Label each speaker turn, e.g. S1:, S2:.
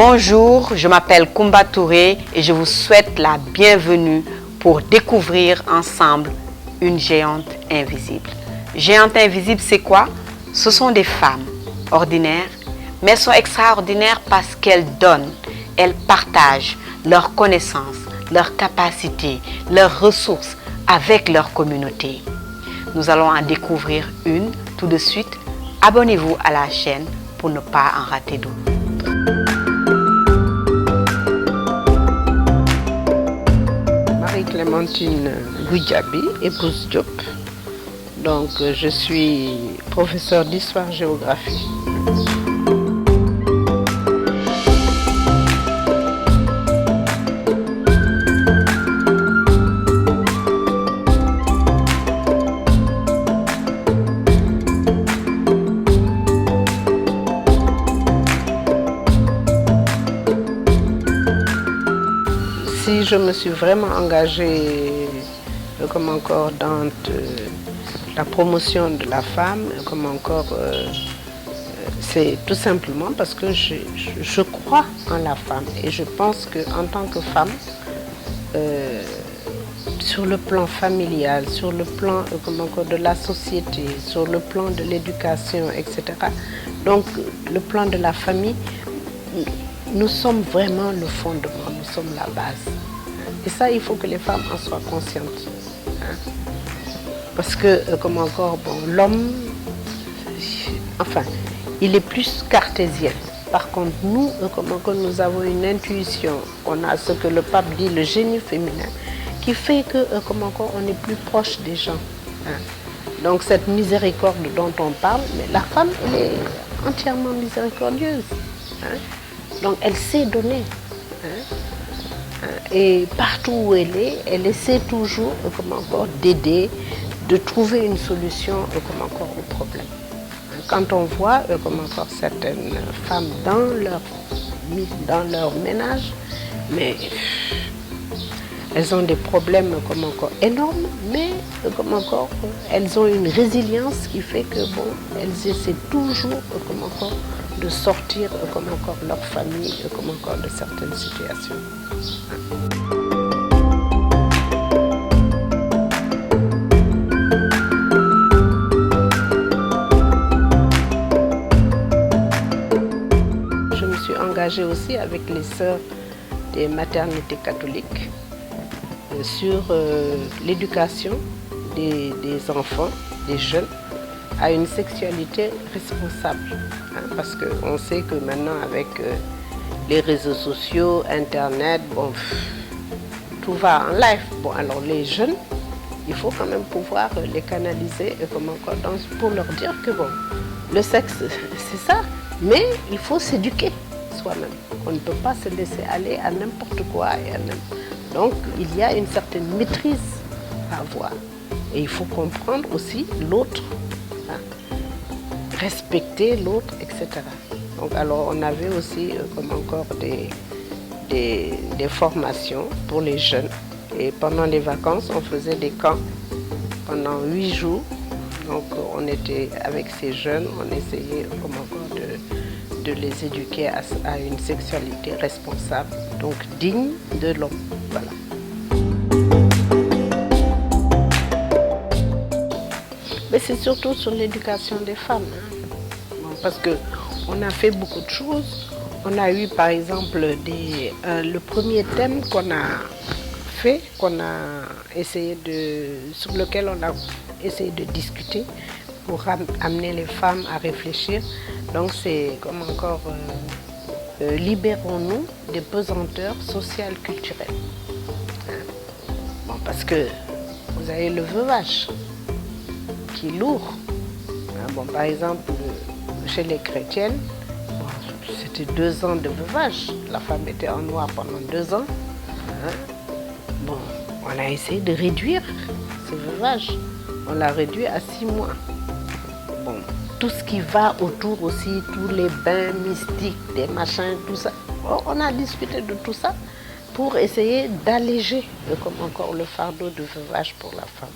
S1: Bonjour, je m'appelle Koumba Touré et je vous souhaite la bienvenue pour découvrir ensemble une géante invisible. Géante invisible, c'est quoi? Ce sont des femmes ordinaires, mais elles sont extraordinaires parce qu'elles donnent, elles partagent leurs connaissances, leurs capacités, leurs ressources avec leur communauté. Nous allons en découvrir une tout de suite. Abonnez-vous à la chaîne pour ne pas en rater d'autres.
S2: Marie-Clémentine Goudiaby, épouse Diop. Donc, je suis professeure d'histoire-géographie. Si je me suis vraiment engagée comme encore dans la promotion de la femme, comme encore c'est tout simplement parce que je crois en la femme et je pense qu'en tant que femme, sur le plan familial, sur le plan comme encore de la société, sur le plan de l'éducation, etc. Donc le plan de la famille, nous sommes vraiment le fondement, nous sommes la base. Et ça, il faut que les femmes en soient conscientes. Parce que, comme encore, bon, l'homme, enfin, il est plus cartésien. Par contre, nous, comme encore, nous avons une intuition. On a ce que le pape dit, le génie féminin, qui fait que, comme encore, on est plus proche des gens. Donc, cette miséricorde dont on parle, mais la femme, elle est entièrement miséricordieuse. Donc, elle sait donner. Et partout où elle essaie toujours, comme encore, d'aider, de trouver une solution, comme encore, au problème. Quand on voit, comme encore, certaines femmes dans leur ménage, mais elles ont des problèmes, comme encore, énormes, mais, comme encore, elles ont une résilience qui fait que, bon, elles essaient toujours, comme encore, de sortir, comme encore, leur famille, comme encore, de certaines situations. Je me suis engagée aussi avec les sœurs des maternités catholiques sur l'éducation des enfants, des jeunes, à une sexualité responsable. Parce qu'on sait que maintenant, avec les réseaux sociaux, Internet, bon, tout va en live. Bon, alors les jeunes, il faut quand même pouvoir les canaliser comme encore pour leur dire que bon, le sexe, c'est ça, mais il faut s'éduquer soi-même. On ne peut pas se laisser aller à n'importe quoi. Donc, il y a une certaine maîtrise à avoir. Et il faut comprendre aussi l'autre, respecter l'autre, etc. Donc, alors, on avait aussi comme encore des formations pour les jeunes. Et pendant les vacances, on faisait des camps pendant 8 jours. Donc, on était avec ces jeunes, on essayait comme encore de les éduquer à une sexualité responsable, donc digne de l'homme. Voilà. Mais c'est surtout sur l'éducation des femmes. Parce qu'on a fait beaucoup de choses. On a eu par exemple le premier thème qu'on a fait, sur lequel on a essayé de discuter pour amener les femmes à réfléchir. Donc c'est comme encore libérons-nous des pesanteurs sociales culturelles. Bon, parce que vous avez le veuvage qui est lourd. Bon, par exemple, chez les chrétiennes, bon, c'était 2 ans de veuvage. La femme était en noir pendant 2 ans. Bon, on a essayé de réduire ce veuvage. On l'a réduit à 6 mois. Bon, tout ce qui va autour aussi, tous les bains mystiques, des machins, tout ça. Bon, on a discuté de tout ça pour essayer d'alléger comme encore le fardeau de veuvage pour la femme.